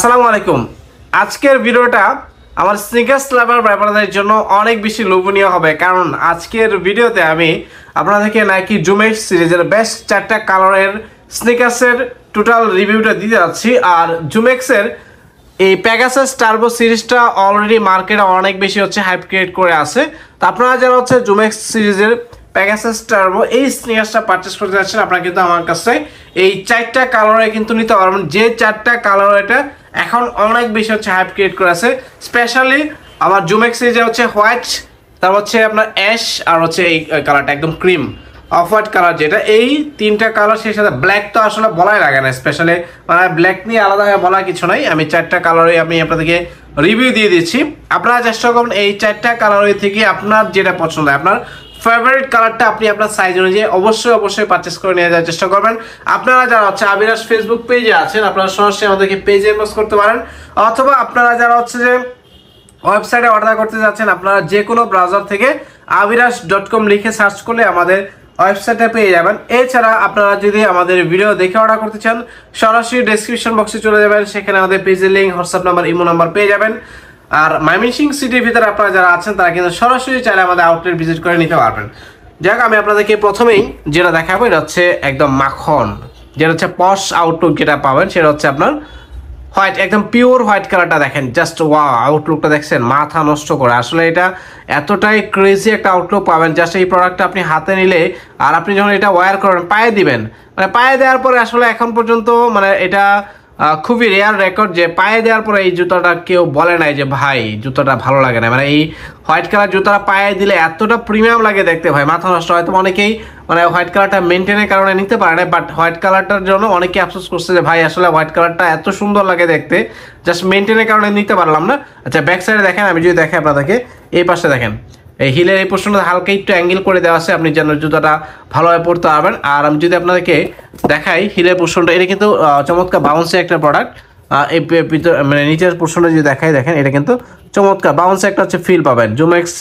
আসসালামু আলাইকুম। আজকের ভিডিওটা আমার স্নিকার্স লাভার ব্যাপারদের জন্য অনেক বেশি লোভনীয় হবে, কারণ আজকের ভিডিওতে আমি আপনাদেরকে নাইকি জুমেক্স সিরিজের বেস্ট 4টা কালারের স্নিকার্সের টোটাল রিভিউটা দিতে যাচ্ছি। আর জুমেক্সের এই প্যাগাসাস টার্বো সিরিজটা অলরেডি মার্কেটে অনেক বেশি হাইপ ক্রিয়েট করে আছে। তো আপনারা যারা জুমেক্স সিরিজের প্যাগাসাস টার্বো এই স্নিকার্সটা পারচেস করতে যাচ্ছেন, আপনারা কিন্তু আমার কাছে এই 4টা কালারে কিন্তু নিতে পারবেন। যে 4টা কালার এটা এখন অনেক বেশি হাইপ ক্রিয়েট করে আছে। স্পেশালি আমার জুমেক্স সিরিজে হোয়াইট, তারপর আপনার অ্যাশ, আর এই কালারটা একদম ক্রিম অফ হোয়াইট কালার, যেটা এই 3টা কালার, সেই সাথে ব্ল্যাক তো আসলে বলাই লাগে না। স্পেশালি মানে ব্ল্যাক নিয়ে আলাদাভাবে বলার কিছু নাই। আমি 4টা কালারে আমি আপনাদেরকে রিভিউ দিয়ে দিচ্ছি। আপনারা চেষ্টা করবেন এই 4টা কালারের থেকে আপনার যেটা পছন্দ হয়, আপনার ফেভারিট কালারটা আপনি আপনার সাইজ অনুযায়ী অবশ্যই পারচেস করে নিয়ে যাওয়ার চেষ্টা করবেন। আপনারা যারা আবিরাজ ফেসবুক পেজে আছেন, আপনারা সরাসরি আমাদেরকে পেজে ইনবক্স করতে পারেন, অথবা আপনারা যারা যে ওয়েবসাইটে অর্ডার করতে যাচ্ছেন, আপনারা যে কোনো ব্রাউজার থেকে aviraj.com লিখে সার্চ করলে আমাদের ওয়েবসাইটে পেয়ে যাবেন। এছাড়া আপনারা যদি আমাদের ভিডিও দেখে অর্ডার করতে চান, সরাসরি ডেসক্রিপশন বক্সে চলে যাবেন, সেখানে আমাদের পেজের link, WhatsApp number, imo number পেয়ে যাবেন। আর ময়মনসিং সিটির ভিতরে আপনারা যারা আছেন তারা কিন্তু সরাসরি চাইলে আমাদের আউটলেট ভিজিট করে নিতে পারবেন। যাক, আমি আপনাদেরকে প্রথমেই যেটা দেখাবো এটা একদম মাখন, যেটা পশ আউটলুক যেটা পাবেন সেটা আপনার হোয়াইট, একদম পিওর হোয়াইট কালারটা দেখেন। জাস্ট ওয়াও, আউটলুকটা দেখছেন, মাথা নষ্ট করে। আসলে এটা এতটাই ক্রেজি একটা আউটলুক পাবেন। জাস্ট এই প্রোডাক্টটা আপনি হাতে নিলে আর আপনি যখন এটা ওয়্যার করেন, পায়ে দিবেন, মানে পায়ে দেওয়ার পরে আসলে এখন পর্যন্ত মানে এটা খুবই রেয়ার রেকর্ড যে পায়ে দেওয়ার পরে এই জুতাটা কেউ বলে নাই যে ভাই জুতাটা ভালো লাগে না। মানে এই হোয়াইট কালার জুতাটা পায়ে দিলে এতটা প্রিমিয়াম লাগে দেখতে, ভাই মাথা নষ্ট। হয়তো অনেকেই মানে হোয়াইট কালারটা মেনটেনের কারণে নিতে পারে না, বাট হোয়াইট কালারটার জন্য অনেকে আফসোস করছে যে ভাই আসলে হোয়াইট কালারটা এত সুন্দর লাগে দেখতে, জাস্ট মেনটেনের কারণে নিতে পারলাম না। আচ্ছা, ব্যাক সাইডে দেখেন, আমি যদি দেখে আপনাদেরকে এই পাশে দেখেন, এই হিলের এই পোর্শনটা হালকা একটু অ্যাঙ্গেল করে দেওয়া আছে, আপনি যেন জুতাটা ভালোভাবে পরতে পারবেন। আর আমি যদি আপনাদেরকে দেখাই হিলের পোর্শনটা, এটা কিন্তু চমৎকার বাউন্সি একটা প্রোডাক্ট। এই মানে নিচের পোর্শনটা যদি দেখাই, দেখেন এটা কিন্তু চমৎকার বাউন্সি একটা ফিল পাবেন। জুমেক্স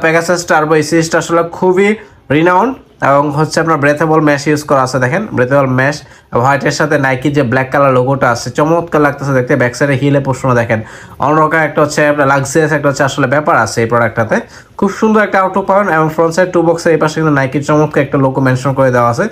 প্যাগাসাস টার্বো এই সিরিজটা আসলে খুবই রিনাউন্ড, এবং আপনার ব্রেথেবল ম্যাশ ইউজ করা আছে। দেখেন ব্রেথেবল ম্যাশ হোয়াইটের সাথে নাইকি যে ব্ল্যাক কালার লোগোটা আছে, চমৎকার লাগতেছে দেখতে। ব্যাক সাইডে হিলে পোর্শন দেখেন, অন্যরকম একটা আপনার লাক্সারিয়াস একটা আসলে ব্যাপার আছে এই প্রোডাক্টটাতে। খুব সুন্দর একটা আউটলুক পাবেন, এবং ফ্রন্ট সাইড টু বক্সের এই পাশে কিন্তু নাইকির চমৎকার একটা লোগো মেনশন করে দেওয়া আছে,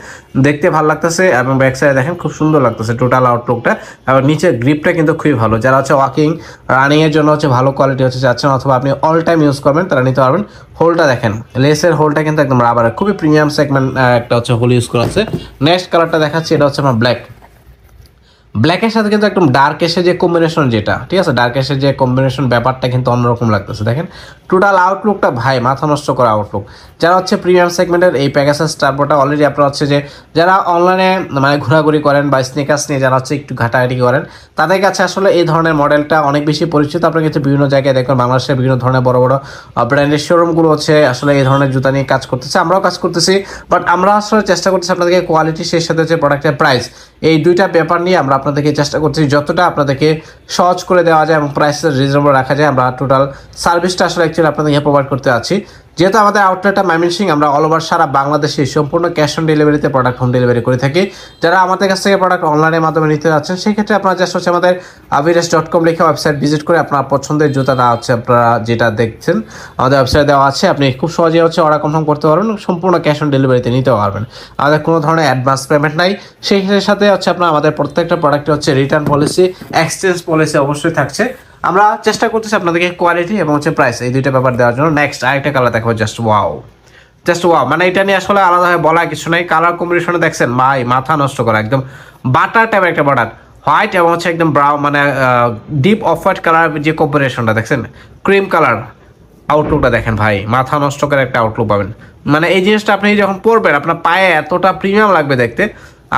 দেখতে ভালো লাগতেছে। এবং ব্যাক সাইডে দেখেন খুব সুন্দর লাগতেছে টোটাল আউটলুকটা, এবং নিচের গ্রিপটা কিন্তু খুবই ভালো। যারা ওয়াকিং রানিং এর জন্য ভালো কোয়ালিটি চাচ্ছেন, অথবা আপনি অল টাইম ইউজ করবেন, তারা নিতে পারবেন। হোলটা দেখেন, লেসের হোলটা কিন্তু একদম রাবারের, খুবই প্রিমিয়াম সেগমেন্ট একটা হোল ইউজ করা আছে। নেক্সট কালারটা দেখাচ্ছি, এটা আমার ব্ল্যাক। ব্ল্যাকের সাথে কিন্তু একদম ডার্ক এসে যে কম্বিনেশন, যেটা ঠিক আছে, ডার্ক এসে যে কম্বিনেশন ব্যাপারটা কিন্তু অন্যরকম লাগতেছে। দেখেন টোটাল আউটলুকটা ভাই মাথা নষ্ট করা আউটলুক। যারা প্রিমিয়াম সেগমেন্টের এই প্যাগাসাস টার্বোটা অলরেডি আপনারা যে যারা অনলাইনে মানে ঘোরাঘুরি করেন বা স্নিকার্স নিয়ে যারা একটু ঘাটাঘাটি করেন, তাদের কাছে আসলে এই ধরনের মডেলটা অনেক বেশি পরিচিত। আপনারা কিন্তু বিভিন্ন জায়গায় দেখবেন, বাংলাদেশের বিভিন্ন ধরনের বড় বড় ব্র্যান্ডের শোরুমগুলো আসলে এই ধরনের জুতা নিয়ে কাজ করতেছে, আমরাও কাজ করতেছি। বাট আমরা আসলে চেষ্টা করতেছি আপনাদেরকে কোয়ালিটি, সেই সাথে প্রোডাক্টের প্রাইস, এই দুইটা ব্যাপার নিয়ে আমরা আপনাদেরকে চেষ্টা করছি যতটা আপনাদেরকে সহজ করে দেওয়া যায় এবং প্রাইস রিজনেবল রাখা যায়। আমরা টোটাল সার্ভিসটা আসলে অ্যাকচুয়ালি আপনাদেরকে প্রোভাইড করতে আছি। যেহেতু আমাদের আউটলেটটা ময়মনসিংহ, আমরা অল ওভার সারা বাংলাদেশে সম্পূর্ণ ক্যাশ অন ডেলিভারিতে প্রোডাক্ট হোম ডেলিভারি করে থাকি। যারা আমাদের কাছ থেকে প্রোডাক্ট অনলাইনের মাধ্যমে নিতে যাচ্ছেন, সেক্ষেত্রে আপনারা জাস্ট আমাদের aviraj.com লিখে ওয়েবসাইট ভিজিট করে আপনার পছন্দের জুতাটা আপনারা যেটা দেখছেন আমাদের ওয়েবসাইটে দেওয়া আছে, আপনি খুব সহজেই অর্ডার কনফার্ম করতে পারবেন, সম্পূর্ণ ক্যাশ অন ডেলিভারিতে নিতে পারবেন। আমাদের কোনো ধরনের অ্যাডভান্স পেমেন্ট নাই। সেই সাথে আপনার আমাদের প্রত্যেকটা প্রোডাক্টে রিটার্ন পলিসি, এক্সচেঞ্জ পলিসি অবশ্যই থাকছে। আমরা চেষ্টা করতেছি আপনাদেরকে কোয়ালিটি এবং প্রাইস এই দুইটা ব্যাপার দেওয়ার জন্য। নেক্সট আরেকটা কালার দেখাবো, জাস্ট ওয়াও, মানে এটা নিয়ে আসলে আলাদাভাবে বলা কিছু নাই। কালার কম্বিনেশনে দেখছেন ভাই মাথা নষ্ট করা, একদম বাটার টাইপের একটা প্রোডাক্ট, হোয়াইট এবং একদম ব্রাউন, মানে ডিপ অফ হোয়াইট কালার যে কম্বিনেশনটা দেখছেন, ক্রিম কালার আউটলুকটা দেখেন ভাই, মাথা নষ্ট করে একটা আউটলুক পাবেন। মানে এই জিনিসটা আপনি যখন পরবেন, আপনার পায়ে এতটা প্রিমিয়াম লাগবে দেখতে।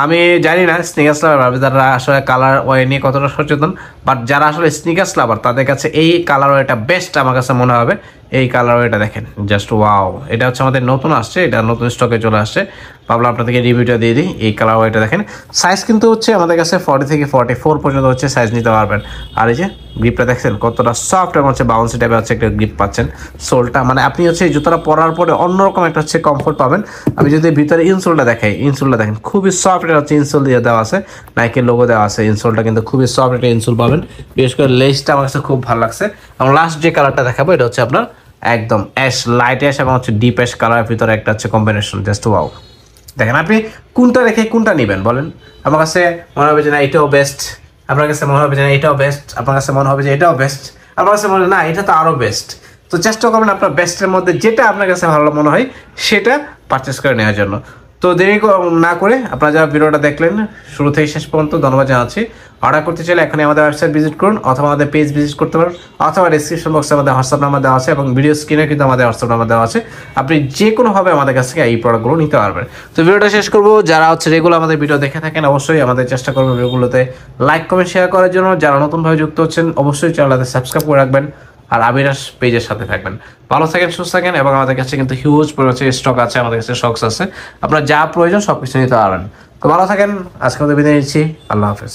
আমি জানি না স্নিকার্স লাভার যারা আসলে কালার ওয়ে নিয়ে কতটা সচেতন, বাট যারা আসলে স্নিকার্স লাভার তাদের কাছে এই কালার ওয়েটা বেস্ট আমার কাছে মনে হবে। এই কালার ওয়েটা দেখেন, জাস্ট ওয়াও। এটা আমাদের নতুন আসছে, এটা নতুন স্টকে চলে আসছে। ভাবলাম আপনাদেরকে রিভিউটা দিয়ে দিই। এই কালার এটা দেখেন, সাইজ কিন্তু হচ্ছে আমাদের কাছে 40 থেকে 44 পর্যন্ত হচ্ছে সাইজ নিতে পারবেন। আর এই যে গ্রিপটা দেখছেন কতটা সফট এবং হচ্ছে বাউন্সি টাইপের হচ্ছে একটা গ্রিপ পাচ্ছেন। সোলটা মানে আপনি হচ্ছে এই জুতোটা পরার পরে অন্যরকম একটা হচ্ছে কমফোর্ট পাবেন। আমি যদি ভিতরে ইনসোলটা দেখাই, ইনসোলটা দেখেন খুবই সফট, এটা হচ্ছে ইনসোল দিয়ে দেওয়া আছে, নাইকের লোগো দেওয়া আছে। ইনসোলটা কিন্তু খুবই সফট একটা ইনসোল পাবেন। বিশেষ করে লেসটা আমার কাছে খুব ভালো লাগছে। এবং লাস্ট যে কালারটা দেখাবো এটা হচ্ছে আপনার একদম অ্যাশ, লাইট অ্যাশ এবং হচ্ছে ডিপ অ্যাশ কালারের ভিতরে একটা হচ্ছে কম্বিনেশন, জাস্ট ওয়াও। দেখেন আপনি কোনটা রেখে কোনটা নেবেন বলেন? আমার কাছে মনে হবে যে না এটাও বেস্ট, আপনার কাছে মনে হবে যে না এটাও বেস্ট, আপনার কাছে মনে হবে যে এটাও বেস্ট, আমার কাছে মনে হয় না এটা তো আরও বেস্ট। তো চেষ্টা করবেন আপনার বেস্টের মধ্যে যেটা আপনার কাছে ভালো মনে হয় সেটা পারচেস করে নেওয়ার জন্য। তো দেরি না করে আপনারা যারা ভিডিওটা দেখলেন শুরু থেকে শেষ পর্যন্ত ধন্যবাদ জানাচ্ছি। অর্ডার করতে চাইলে এখনই আমাদের ওয়েবসাইট ভিজিট করুন, অথবা আমাদের পেজ ভিজিট করতে পারেন, অথবা ডিসক্রিপশন বক্সে আমাদের হোয়াটসঅ্যাপ নাম্বার দেওয়া আছে এবং ভিডিও স্ক্রিনে কিন্তু আমাদের হোয়াটসঅ্যাপ নাম্বার দেওয়া আছে। আপনি যে কোনোভাবে আমাদের কাছ থেকে এই প্রোডাক্টগুলো নিতে পারবেন। তো ভিডিওটা শেষ করবো, যারা হচ্ছে রেগুলার আমাদের ভিডিও দেখে থাকেন অবশ্যই আমাদের চেষ্টা করবেন ভিডিওগুলোতে লাইক কমেন্ট শেয়ার করার জন্য। যারা নতুনভাবে যুক্ত হচ্ছেন অবশ্যই চ্যানেলটাতে সাবস্ক্রাইব করে রাখবেন আর আবিরাস পেজের সাথে থাকবেন। ভালো থাকেন, সুস্থ থাকেন এবং আমাদের কাছে কিন্তু হিউজ পরিমাণে স্টক আছে, আমাদের কাছে শক্স আছে, আপনার যা প্রয়োজন সব কিছু নিতে পারবেন। তো ভালো থাকেন, আজকে আমাদের বিদায় নিচ্ছি, আল্লাহ হাফেজ।